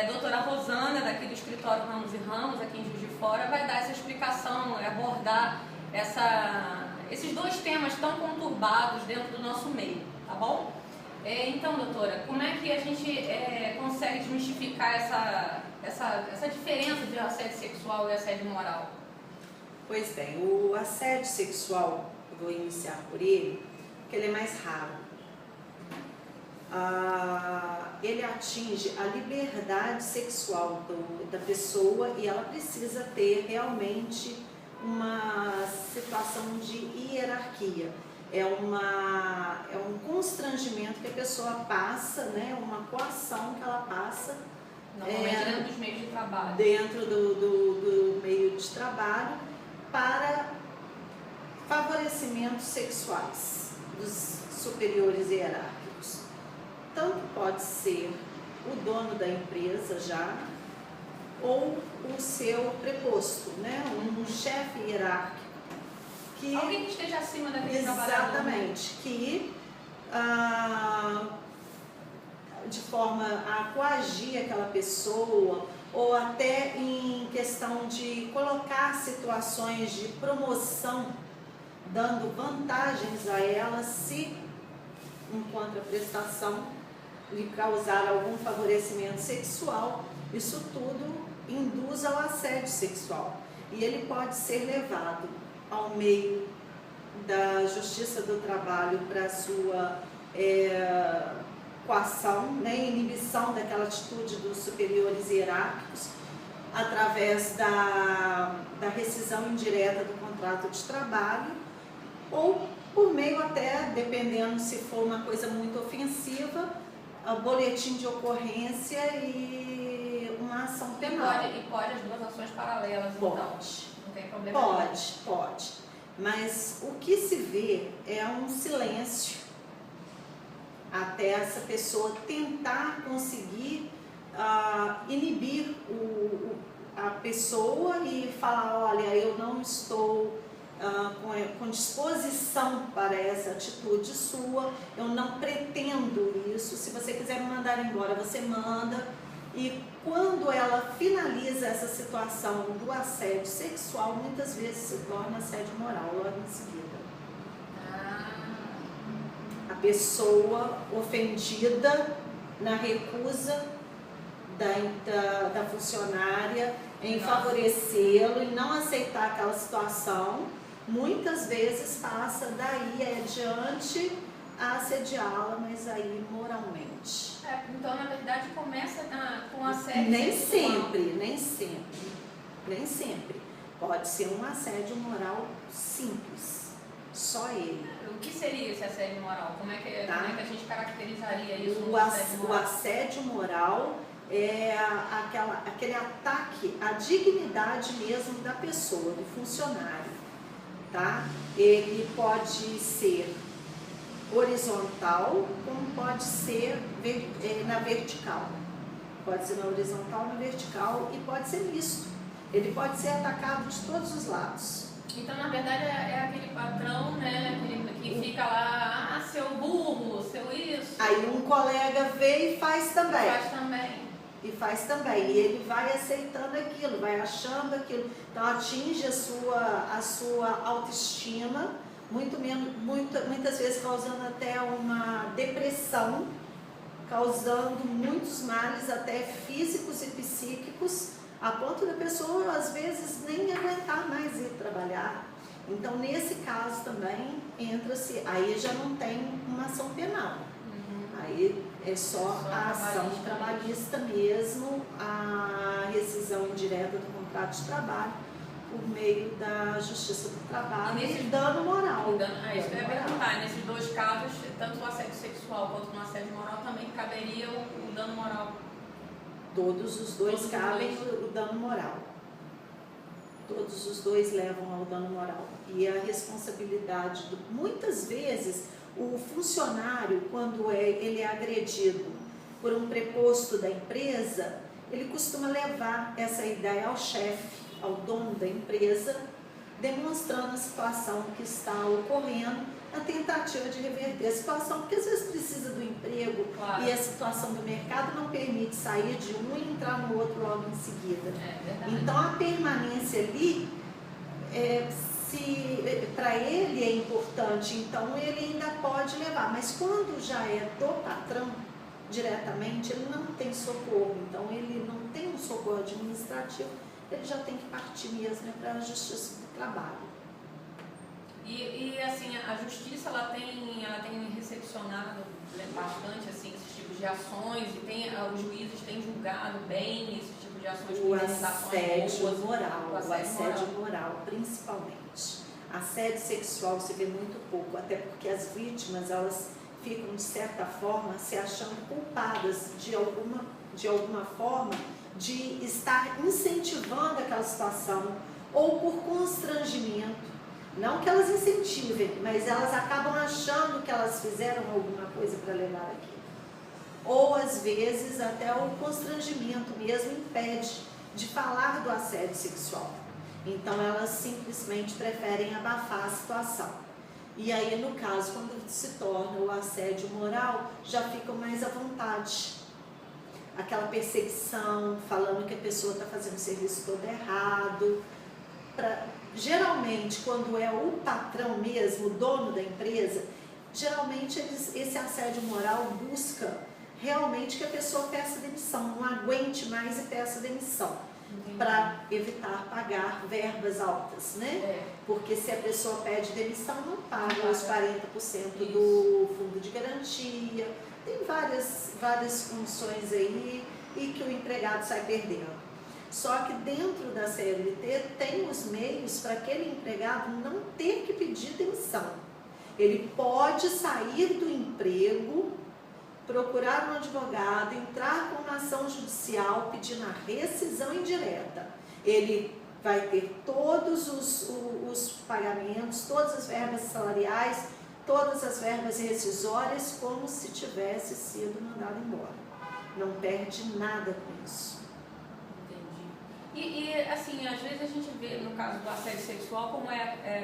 Doutora Rosana, daqui do escritório Ramos e Ramos, aqui em Juiz de Fora, vai dar essa explicação, abordar esses dois temas tão conturbados dentro do nosso meio, tá bom? Então, doutora, como é que a gente consegue desmistificar essa diferença de assédio sexual e assédio moral? Pois bem, o assédio sexual, eu vou iniciar por ele, porque ele é mais raro. Ele atinge a liberdade sexual da pessoa e ela precisa ter realmente uma situação de hierarquia. É um constrangimento que a pessoa passa, né? Uma coação que ela passa. Normalmente dentro dos meios de trabalho. Dentro do meio de trabalho para favorecimentos sexuais dos superiores hierárquicos. Tanto pode ser o dono da empresa já, ou o seu preposto, né? Um chefe hierárquico. Alguém que esteja acima daquele trabalhador. Exatamente, que de forma a coagir aquela pessoa, ou até em questão de colocar situações de promoção, dando vantagens a ela se, em contraprestação, lhe causar algum favorecimento sexual. Isso tudo induz ao assédio sexual. E ele pode ser levado ao meio da Justiça do Trabalho para sua coação, né, inibição daquela atitude dos superiores hierárquicos, através da rescisão indireta do contrato de trabalho, ou por meio até, dependendo se for uma coisa muito ofensiva, boletim de ocorrência e uma ação penal. E pode as duas ações paralelas, pode. Então? Não tem problema. Pode. Mas o que se vê é um silêncio até essa pessoa tentar conseguir inibir a pessoa e falar, olha, eu não estou com disposição para essa atitude sua, eu não pretendo isso, se você quiser me mandar embora, você manda. E quando ela finaliza essa situação do assédio sexual, muitas vezes se torna assédio moral logo em seguida. A pessoa ofendida na recusa da funcionária em favorecê-lo e não aceitar aquela situação, muitas vezes passa daí adiante a assediá-la, mas aí moralmente. Então, na verdade, começa com assédio nem sexual. Nem sempre. Pode ser um assédio moral simples, só ele. O que seria esse assédio moral? Como é que a gente caracterizaria isso? O assédio moral é aquele ataque à dignidade mesmo da pessoa, do funcionário, tá? Ele pode ser horizontal, como pode ser na vertical. Pode ser na horizontal, na vertical, e pode ser misto. Ele pode ser atacado de todos os lados. Então, na verdade, é aquele patrão, né, que fica lá, seu burro, seu isso. Aí um colega vê e faz também. Faz também. E ele vai aceitando aquilo, vai achando aquilo. Então atinge a sua autoestima, muitas vezes causando até uma depressão, causando muitos males até físicos e psíquicos, a ponto da pessoa às vezes nem aguentar mais ir trabalhar. Então nesse caso também entra-se, aí já não tem uma ação penal. Aí é só a ação trabalhista mesmo, a rescisão indireta do contrato de trabalho, por meio da Justiça do Trabalho e dano moral. Isso que eu ia perguntar, nesses dois casos, tanto o assédio sexual quanto o assédio moral, também caberia o dano moral? Todos os dois cabem o dano moral. Todos os dois levam ao dano moral. E a responsabilidade, muitas vezes, o funcionário, quando ele é agredido por um preposto da empresa, ele costuma levar essa ideia ao chefe, ao dono da empresa, demonstrando a situação que está ocorrendo, a tentativa de reverter a situação, porque às vezes precisa do emprego Claro. e a situação do mercado não permite sair de um e entrar no outro logo em seguida. É verdade. Então a permanência ali, para ele é importante, então ele ainda pode levar, mas quando já é do patrão diretamente, ele não tem socorro, então ele não tem um socorro administrativo, ele já tem que partir mesmo para a Justiça do Trabalho. E assim, a justiça ela tem recepcionado bastante assim, esses tipos de ações e os juízes têm julgado bem esse tipo de ações com assédio moral, o assédio moral, principalmente. Assédio sexual se vê muito pouco, até porque as vítimas, elas ficam, de certa forma, se achando culpadas de alguma forma de estar incentivando aquela situação, ou por constrangimento. Não que elas incentivem, mas elas acabam achando que elas fizeram alguma coisa para levar aquilo. Ou, às vezes, até o constrangimento mesmo impede de falar do assédio sexual. Então, elas simplesmente preferem abafar a situação. E aí, no caso, quando se torna o assédio moral, já ficam mais à vontade. Aquela perseguição, falando que a pessoa está fazendo o serviço todo errado. Geralmente, quando é o patrão mesmo, o dono da empresa, geralmente esse assédio moral busca realmente que a pessoa peça demissão, não aguente mais e peça demissão, para evitar pagar verbas altas, né? Porque se a pessoa pede demissão, não paga os 40% do fundo de garantia, tem várias funções aí e que o empregado sai perdendo. Só que dentro da CLT tem os meios para aquele empregado não ter que pedir demissão. Ele pode sair do emprego, procurar um advogado, entrar com uma ação judicial pedindo a rescisão indireta. Ele vai ter todos os pagamentos, todas as verbas salariais, todas as verbas rescisórias, como se tivesse sido mandado embora. Não perde nada com isso. E assim, às vezes a gente vê, no caso do assédio sexual, como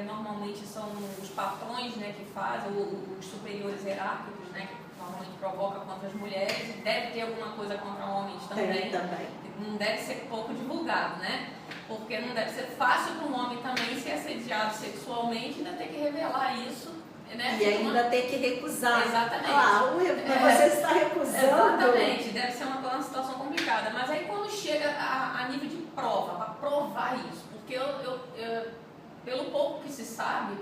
normalmente são os patrões, né, que fazem, os superiores hierárquicos, né, que normalmente provoca contra as mulheres, e deve ter alguma coisa contra homens também. Também. Não deve ser pouco divulgado, né? Porque não deve ser fácil para um homem também ser assediado sexualmente e ainda ter que revelar isso. Né? E ainda ter que recusar. Exatamente. Você está recusando. Exatamente, deve ser uma situação complicada. Mas aí quando chega a nível de prova, para provar isso, porque pelo pouco que se sabe,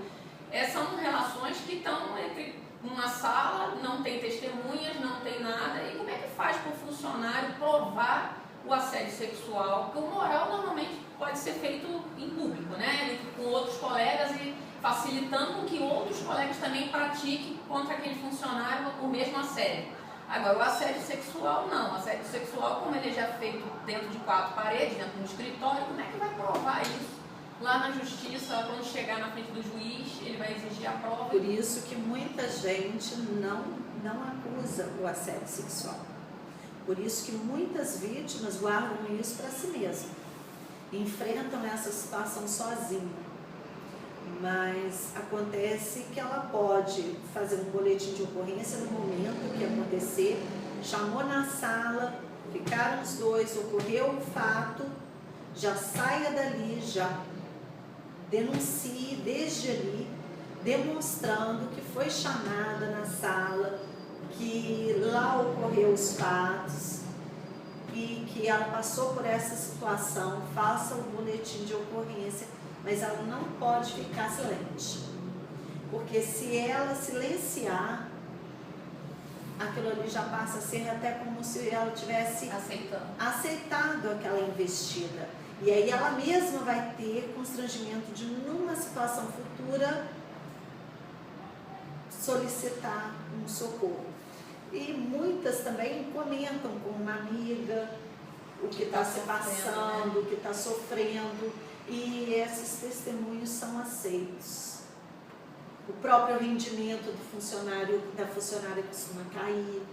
são relações que estão entre uma sala, não tem testemunhas, não tem nada. E como é que faz para o funcionário provar o assédio sexual? Porque o moral normalmente pode ser feito em público, né? Com outros colegas e facilitando que outros colegas também pratiquem contra aquele funcionário o mesmo assédio. Agora, o assédio sexual não. O assédio sexual, como ele já é feito dentro de 4 paredes, dentro de um escritório, como é que vai provar isso? Lá na justiça, quando chegar na frente do juiz, ele vai exigir a prova. Por isso que muita gente não acusa o assédio sexual. Por isso que muitas vítimas guardam isso para si mesmas. Enfrentam essa situação sozinha. Mas acontece que ela pode fazer um boletim de ocorrência no momento que acontecer, chamou na sala, ficaram os dois, ocorreu o fato, já saia dali, já denuncie desde ali, demonstrando que foi chamada na sala, que lá ocorreu os fatos e que ela passou por essa situação, faça o boletim de ocorrência. Mas ela não pode ficar silente, porque se ela silenciar, aquilo ali já passa a ser até como se ela tivesse aceitado aquela investida. E aí ela mesma vai ter constrangimento de, numa situação futura, solicitar um socorro. E muitas também comentam com uma amiga o que está se passando, o que está sofrendo. E esses testemunhos são aceitos. O próprio rendimento do funcionário, da funcionária costuma cair.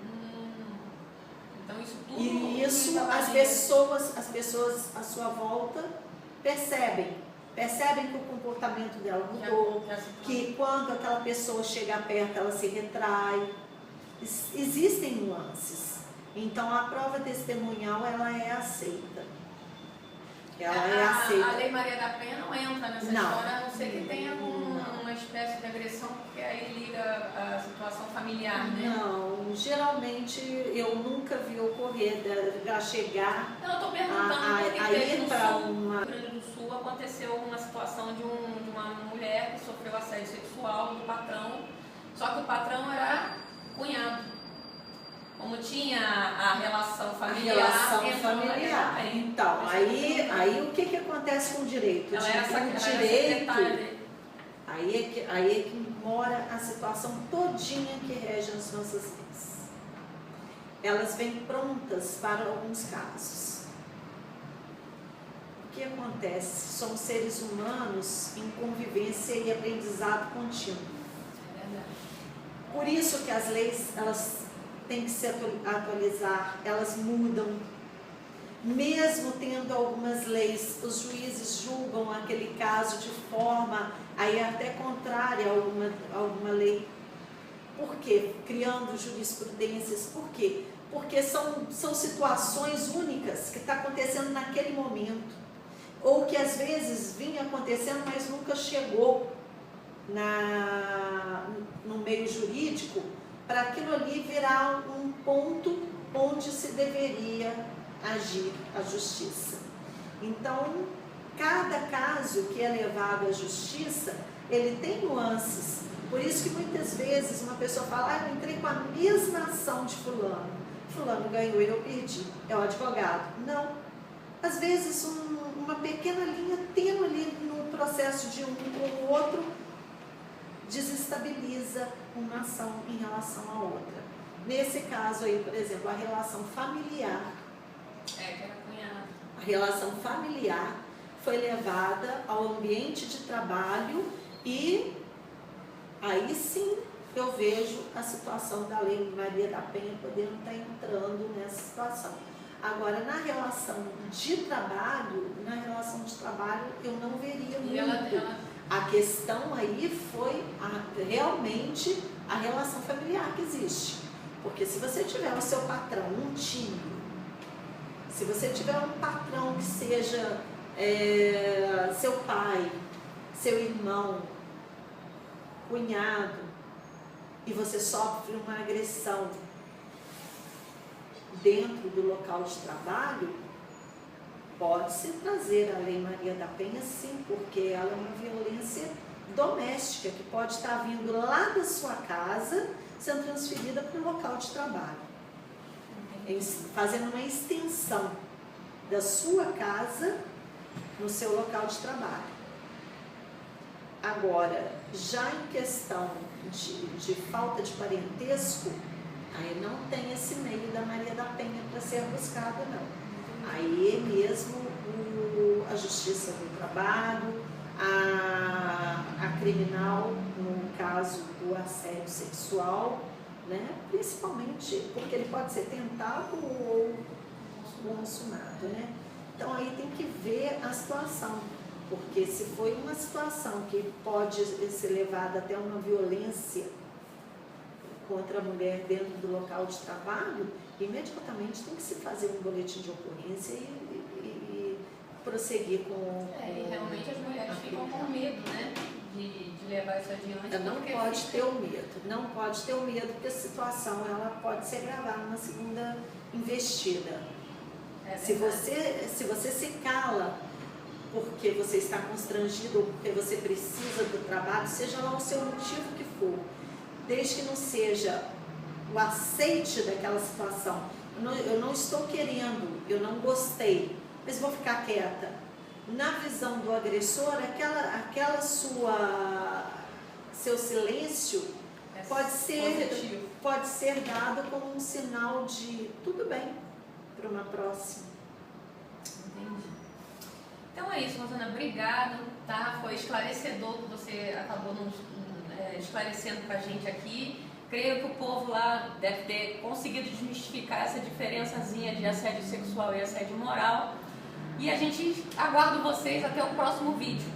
Então isso tudo. E isso as pessoas à sua volta percebem. percebem que o comportamento dela mudou, que quando aquela pessoa chega perto ela se retrai. Existem nuances. Então a prova testemunhal ela é aceita. A Lei Maria da Penha não entra nessa história, a não ser que tenha uma espécie de agressão, porque aí liga a situação familiar, né? Não, geralmente eu nunca vi ocorrer a chegar. Não, eu estou perguntando porque no Rio Grande do Sul aconteceu uma situação de uma mulher que sofreu assédio sexual do patrão, só que o patrão era cunhado. Como tinha a relação familiar. Então, aí o que acontece com o direito? Ela era direito. Aí é que mora a situação todinha que rege as nossas leis. Elas vêm prontas para alguns casos. O que acontece? Somos seres humanos em convivência e aprendizado contínuo. É verdade. Por isso que as leis, elas têm que se atualizar, elas mudam. Mesmo tendo algumas leis, os juízes julgam aquele caso de forma aí até contrária a alguma lei. Por quê? Criando jurisprudências. Por quê? Porque são situações únicas que estão acontecendo naquele momento. Ou que às vezes vinha acontecendo, mas nunca chegou no meio jurídico, para aquilo ali virar um ponto onde se deveria agir a justiça. Então, cada caso que é levado à justiça, ele tem nuances. Por isso que muitas vezes uma pessoa fala, eu entrei com a mesma ação de fulano. Fulano ganhou e eu perdi. É o advogado. Não. Às vezes uma pequena linha tênue ali no processo de um com o outro desestabiliza uma ação em relação à outra. Nesse caso aí, por exemplo, a relação familiar. Que era cunhado. A relação familiar foi levada ao ambiente de trabalho e aí sim eu vejo a situação da Lei Maria da Penha podendo estar entrando nessa situação. Agora, na relação de trabalho, eu não veria muito. A questão aí foi realmente a relação familiar que existe. Porque se você tiver o seu patrão, um time, se você tiver um patrão que seja seu pai, seu irmão, cunhado, e você sofre uma agressão dentro do local de trabalho, pode-se trazer a Lei Maria da Penha, sim, porque ela é uma violência doméstica que pode estar vindo lá da sua casa, sendo transferida para o local de trabalho, fazendo uma extensão da sua casa no seu local de trabalho. Agora, já em questão de falta de parentesco, aí não tem esse meio da Maria da Penha para ser buscado, não. Aí mesmo a Justiça do Trabalho, a criminal, no caso do assédio sexual, né? Principalmente porque ele pode ser tentado ou consumado, né? Então aí tem que ver a situação, porque se foi uma situação que pode ser levada até uma violência contra a mulher dentro do local de trabalho, imediatamente tem que se fazer um boletim de ocorrência e prosseguir com... E realmente as mulheres ficam com medo, né, de levar isso adiante. Não pode ter o medo, não pode ter o medo, porque a situação ela pode ser gravada numa segunda investida. Se você se cala porque você está constrangido ou porque você precisa do trabalho, seja lá o seu motivo que for, desde que não seja o aceite daquela situação, eu não estou querendo, eu não gostei, mas vou ficar quieta. Na visão do agressor, seu silêncio pode ser dado como um sinal de tudo bem para uma próxima. Entendi. Então é isso, Rosana, obrigada, tá? Foi esclarecedor que você acabou esclarecendo para a gente aqui. Creio que o povo lá deve ter conseguido desmistificar essa diferençazinha de assédio sexual e assédio moral. E a gente aguarda vocês até o próximo vídeo.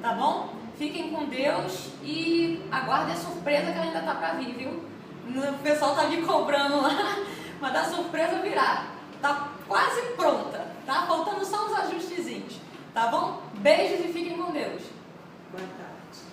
tá bom? Fiquem com Deus e aguardem a surpresa que ela ainda tá pra vir, viu? O pessoal tá me cobrando lá, mas a surpresa virá. Tá quase pronta, tá? Faltando só uns ajustezinhos, tá bom? Beijos e fiquem com Deus. Boa tarde.